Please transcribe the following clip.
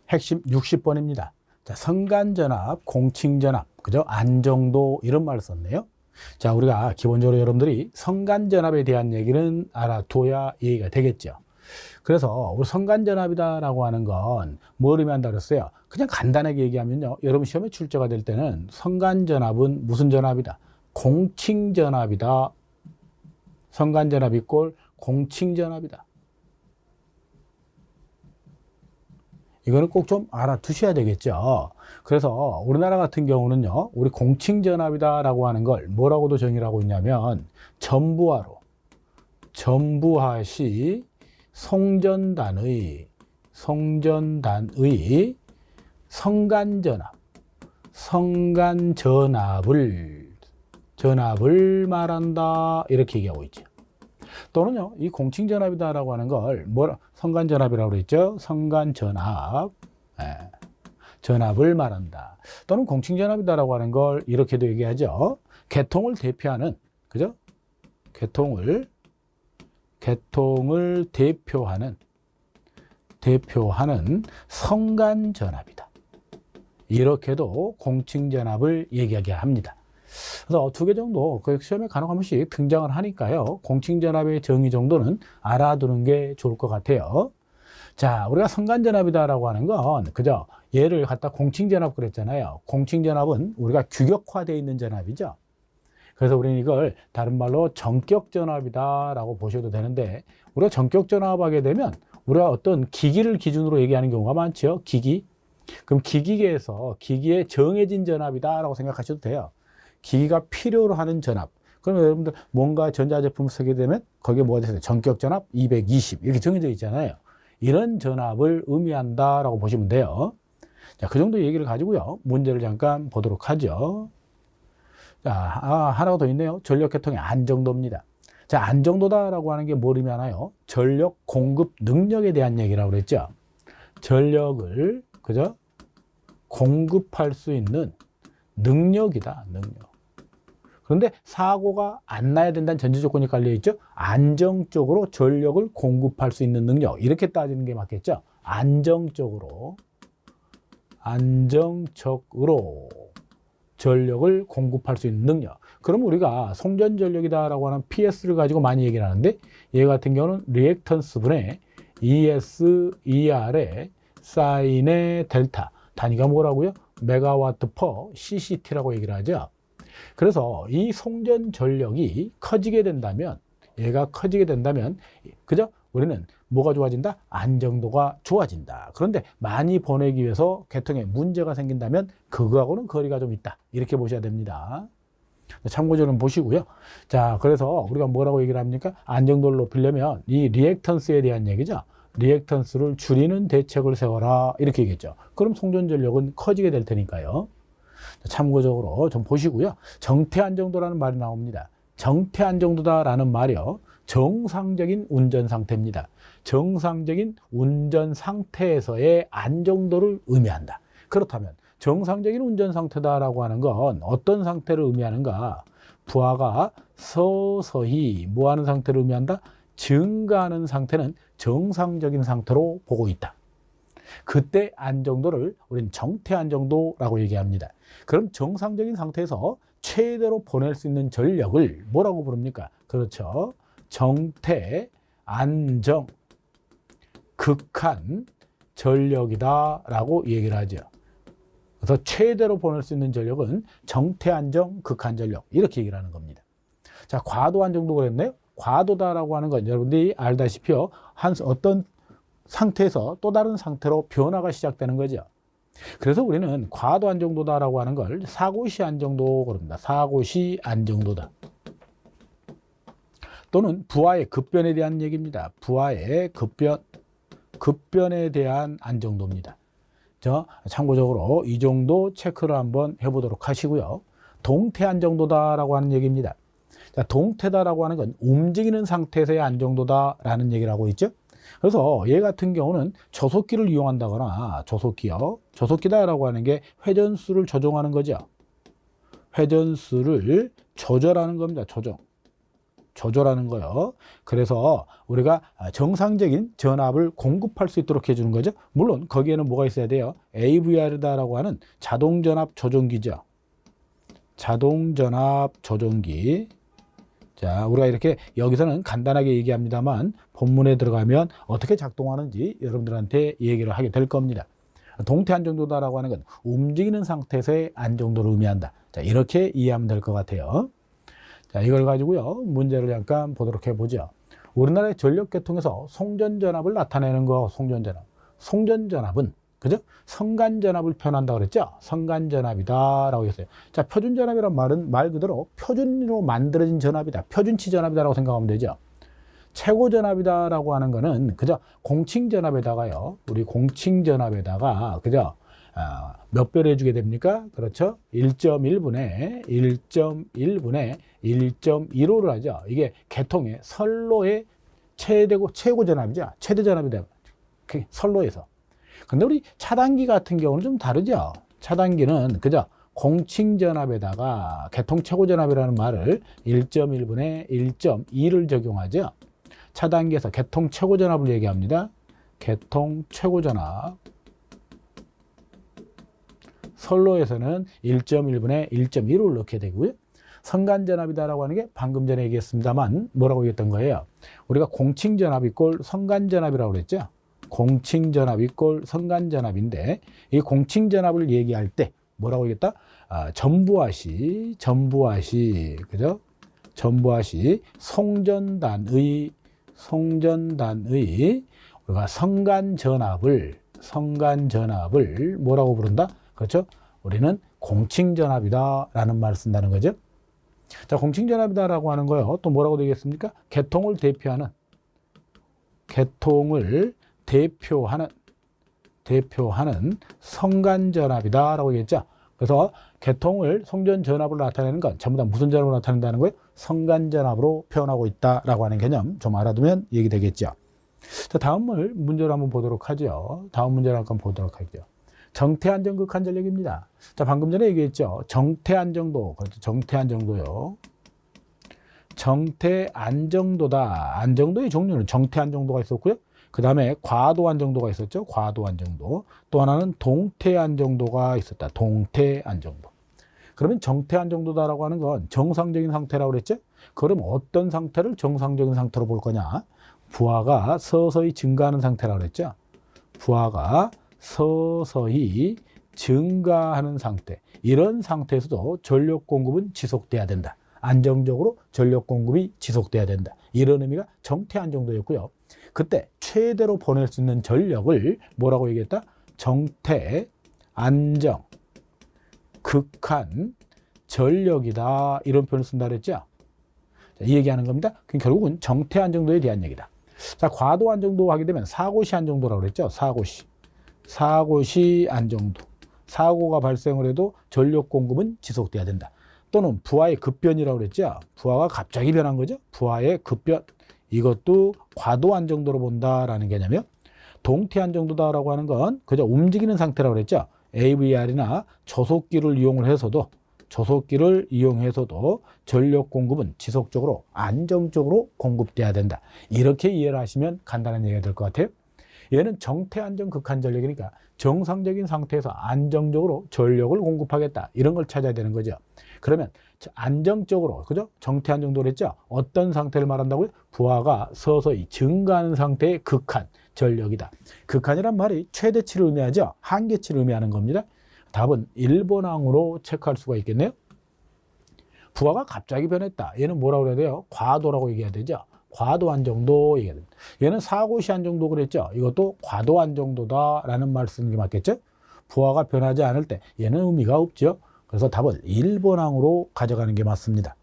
핵심 60번입니다. 자, 성간전압, 공칭전압, 그죠? 안정도 이런 말을 썼네요. 자, 우리가 기본적으로 여러분들이 성간전압에 대한 얘기는 알아둬야 이해가 되겠죠. 그래서 우리 성간전압이다라고 하는 건 뭘 의미한다 그랬어요? 그냥 간단하게 얘기하면요. 여러분 시험에 출제가 될 때는 성간전압은 무슨 전압이다? 공칭전압이다. 성간전압 이꼴 공칭전압이다. 이거는 꼭 좀 알아두셔야 되겠죠. 그래서 우리나라 같은 경우는요, 우리 공칭전압이다라고 하는 걸 뭐라고도 정의를 하고 있냐면, 전부하로, 전부하시 송전단의 전압을 말한다. 이렇게 얘기하고 있죠. 또는요, 이 공칭전압이다라고 하는 걸 성간전압이라고 그랬죠. 성간전압, 전압을 말한다. 또는 공칭전압이다라고 하는 걸 이렇게도 얘기하죠. 계통을 대표하는, 그죠? 계통을 대표하는 성간전압이다. 이렇게도 공칭전압을 얘기하게 합니다. 그래서 두 개 정도 시험에 간혹 한 번씩 등장을 하니까요. 공칭전압의 정의 정도는 알아두는 게 좋을 것 같아요. 자, 우리가 성간전압이다라고 하는 건 그죠? 얘를 갖다 공칭전압 그랬잖아요. 공칭전압은 우리가 규격화되어 있는 전압이죠. 그래서 우리는 이걸 다른 말로 전격전압이다라고 보셔도 되는데, 우리가 전격전압하게 되면 우리가 어떤 기기를 기준으로 얘기하는 경우가 많죠. 기기. 그럼 기기계에서 기기에 정해진 전압이다라고 생각하셔도 돼요. 기기가 필요로 하는 전압. 그러면 여러분들 뭔가 전자제품을 쓰게 되면 거기에 뭐가 되세요? 전격전압 220 이렇게 정해져 있잖아요. 이런 전압을 의미한다라고 보시면 돼요. 자, 그 정도 얘기를 가지고요. 문제를 잠깐 보도록 하죠. 자, 하나가 더 있네요. 전력계통의 안정도입니다. 자, 안정도다라고 하는 게 뭘 의미하나요? 전력 공급 능력에 대한 얘기라고 그랬죠. 전력을, 그죠? 공급할 수 있는 능력이다, 능력. 그런데 사고가 안 나야 된다는 전제 조건이 깔려 있죠. 안정적으로 전력을 공급할 수 있는 능력. 이렇게 따지는 게 맞겠죠. 안정적으로 전력을 공급할 수 있는 능력. 그럼 우리가 송전전력이다라고 하는 PS를 가지고 많이 얘기를 하는데, 얘 같은 경우는 리액턴스 분의 ES/ER의 사인의 델타. 단위가 뭐라고요? 메가와트 퍼 CCT라고 얘기를 하죠. 그래서 이 송전 전력이 커지게 된다면, 얘가 커지게 된다면, 그죠? 우리는 뭐가 좋아진다? 안정도가 좋아진다. 그런데 많이 보내기 위해서 계통에 문제가 생긴다면 그거하고는 거리가 좀 있다. 이렇게 보셔야 됩니다. 참고적으로 보시고요. 자, 그래서 우리가 뭐라고 얘기를 합니까? 안정도를 높이려면 이 리액턴스에 대한 얘기죠. 리액턴스를 줄이는 대책을 세워라. 이렇게 얘기했죠. 그럼 송전 전력은 커지게 될 테니까요. 참고적으로 좀 보시고요. 정태 안정도라는 말이 나옵니다. 정태 안정도다라는 말이요. 정상적인 운전 상태입니다. 정상적인 운전 상태에서의 안정도를 의미한다. 그렇다면 정상적인 운전 상태다라고 하는 건 어떤 상태를 의미하는가? 부하가 서서히 뭐 하는 상태를 의미한다? 증가하는 상태는 정상적인 상태로 보고 있다. 그때 안정도를 우리는 정태 안정도라고 얘기합니다. 그럼 정상적인 상태에서 최대로 보낼 수 있는 전력을 뭐라고 부릅니까? 그렇죠. 정태 안정 극한 전력이다라고 얘기를 하죠. 그래서 최대로 보낼 수 있는 전력은 정태 안정 극한 전력 이렇게 얘기를 하는 겁니다. 자, 과도 안정도 그랬네요. 과도다라고 하는 건 여러분들이 알다시피요. 어떤 상태에서 또 다른 상태로 변화가 시작되는 거죠. 그래서 우리는 과도 안정도다라고 하는 걸 사고시 안정도 그럽니다. 사고시 안정도다. 또는 부하의 급변에 대한 얘기입니다. 부하의 급변에 대한 안정도입니다. 참고적으로 이 정도 체크를 한번 해보도록 하시고요. 동태 안정도다라고 하는 얘기입니다. 자, 동태다라고 하는 건 움직이는 상태에서의 안정도다라는 얘기를 하고 있죠. 그래서 얘 같은 경우는 조속기를 이용한다거나 조속기다라고 하는 게 회전수를 조정하는 거죠. 회전수를 조절하는 겁니다. 조정. 조절하는 거요. 그래서 우리가 정상적인 전압을 공급할 수 있도록 해주는 거죠. 물론 거기에는 뭐가 있어야 돼요? AVR이다라고 하는 자동전압 조종기죠. 자동전압 조종기. 자, 우리가 이렇게 여기서는 간단하게 얘기합니다만 본문에 들어가면 어떻게 작동하는지 여러분들한테 얘기를 하게 될 겁니다. 동태 안정도다라고 하는 건 움직이는 상태에서의 안정도를 의미한다. 자, 이렇게 이해하면 될 것 같아요. 자, 이걸 가지고요, 문제를 잠깐 보도록 해보죠. 우리나라의 전력계통에서 송전전압을 나타내는 거, 송전전압. 송전전압은, 그죠? 성간전압을 표현한다고 그랬죠? 성간전압이다라고 했어요. 자, 표준전압이란 말은 말 그대로 표준으로 만들어진 전압이다. 표준치 전압이다라고 생각하면 되죠. 최고전압이다라고 하는 거는 그저 공칭전압에다가요, 우리 공칭전압에다가 그저 몇 배를 해주게 됩니까? 그렇죠? 1.1분의 1.15를 하죠. 이게 계통의 선로의 최고전압이죠. 최대전압이 되고 선로에서. 근데 우리 차단기 같은 경우는 좀 다르죠. 차단기는 그저 공칭전압에다가 계통 최고전압이라는 말을 1.1분의 1.2를 적용하죠. 차단기에서 계통 최고전압을 얘기합니다. 계통 최고전압. 선로에서는 1.1분의 1.15를 넣게 되고요. 성간전압이다라고 하는 게 방금 전에 얘기했습니다만 뭐라고 얘기했던 거예요? 우리가 공칭전압 이꼴 성간전압이라고 그랬죠. 공칭전압 이꼴 성간전압인데 이 공칭전압을 얘기할 때 뭐라고 얘기했다? 전부하시, 그죠? 전부하시 송전단의 우리가 성간전압을 뭐라고 부른다? 그렇죠? 우리는 공칭전압이다라는 말을 쓴다는 거죠. 자, 공칭전압이다라고 하는 거요. 또 뭐라고 되겠습니까? 계통을 대표하는 성간전압이다라고 얘기했죠. 그래서 계통을 송전전압으로 나타내는 건 전부 다 무슨 전압으로 나타낸다는 거예요? 성간전압으로 표현하고 있다라고 하는 개념 좀 알아두면 얘기되겠죠. 자, 다음 문제를 한번 보도록 하죠. 다음 문제를 한번 보도록 하죠. 정태안정 극한전력입니다. 자, 방금 전에 얘기했죠. 정태안정도, 그렇죠. 정태안정도요. 정태안정도다. 안정도의 종류는 정태안정도가 있었고요. 그 다음에 과도안정도가 있었죠. 과도안정도. 또 하나는 동태안정도가 있었다. 동태안정도. 그러면 정태안정도다라고 하는 건 정상적인 상태라고 그랬죠. 그럼 어떤 상태를 정상적인 상태로 볼 거냐? 부하가 서서히 증가하는 상태라고 그랬죠. 부하가 서서히 증가하는 상태. 이런 상태에서도 전력 공급은 지속돼야 된다. 안정적으로 전력 공급이 지속돼야 된다. 이런 의미가 정태안정도였고요. 그때 최대로 보낼 수 있는 전력을 뭐라고 얘기했다? 정태, 안정, 극한, 전력이다. 이런 표현을 쓴다 그랬죠. 자, 이 얘기하는 겁니다. 그럼 결국은 정태 안정도에 대한 얘기다. 자, 과도 안정도 하게 되면 사고시 안정도라고 그랬죠. 사고시 안정도. 사고가 발생을 해도 전력 공급은 지속돼야 된다. 또는 부하의 급변이라고 그랬죠. 부하가 갑자기 변한 거죠. 부하의 급변. 이것도 과도 안정도로 본다라는 개념이요. 동태 안정도다라고 하는 건 그저 움직이는 상태라고 그랬죠. AVR이나 조속기를 이용해서도 전력 공급은 지속적으로 안정적으로 공급돼야 된다. 이렇게 이해를 하시면 간단한 얘기가 될 것 같아요. 얘는 정태 안정 극한 전력이니까 정상적인 상태에서 안정적으로 전력을 공급하겠다. 이런 걸 찾아야 되는 거죠. 그러면 안정적으로, 그죠? 정태 안정도를 했죠? 어떤 상태를 말한다고요? 부하가 서서히 증가하는 상태의 극한 전력이다. 극한이란 말이 최대치를 의미하죠? 한계치를 의미하는 겁니다. 답은 1번항으로 체크할 수가 있겠네요. 부하가 갑자기 변했다. 얘는 뭐라고 그래야 돼요? 과도라고 얘기해야 되죠. 과도 안정도 얘기해야 됩니다. 얘는 사고시 안정도 그랬죠. 이것도 과도 안정도다라는 말 쓰는 게 맞겠죠. 부하가 변하지 않을 때 얘는 의미가 없죠. 그래서 답을 1번항으로 가져가는 게 맞습니다.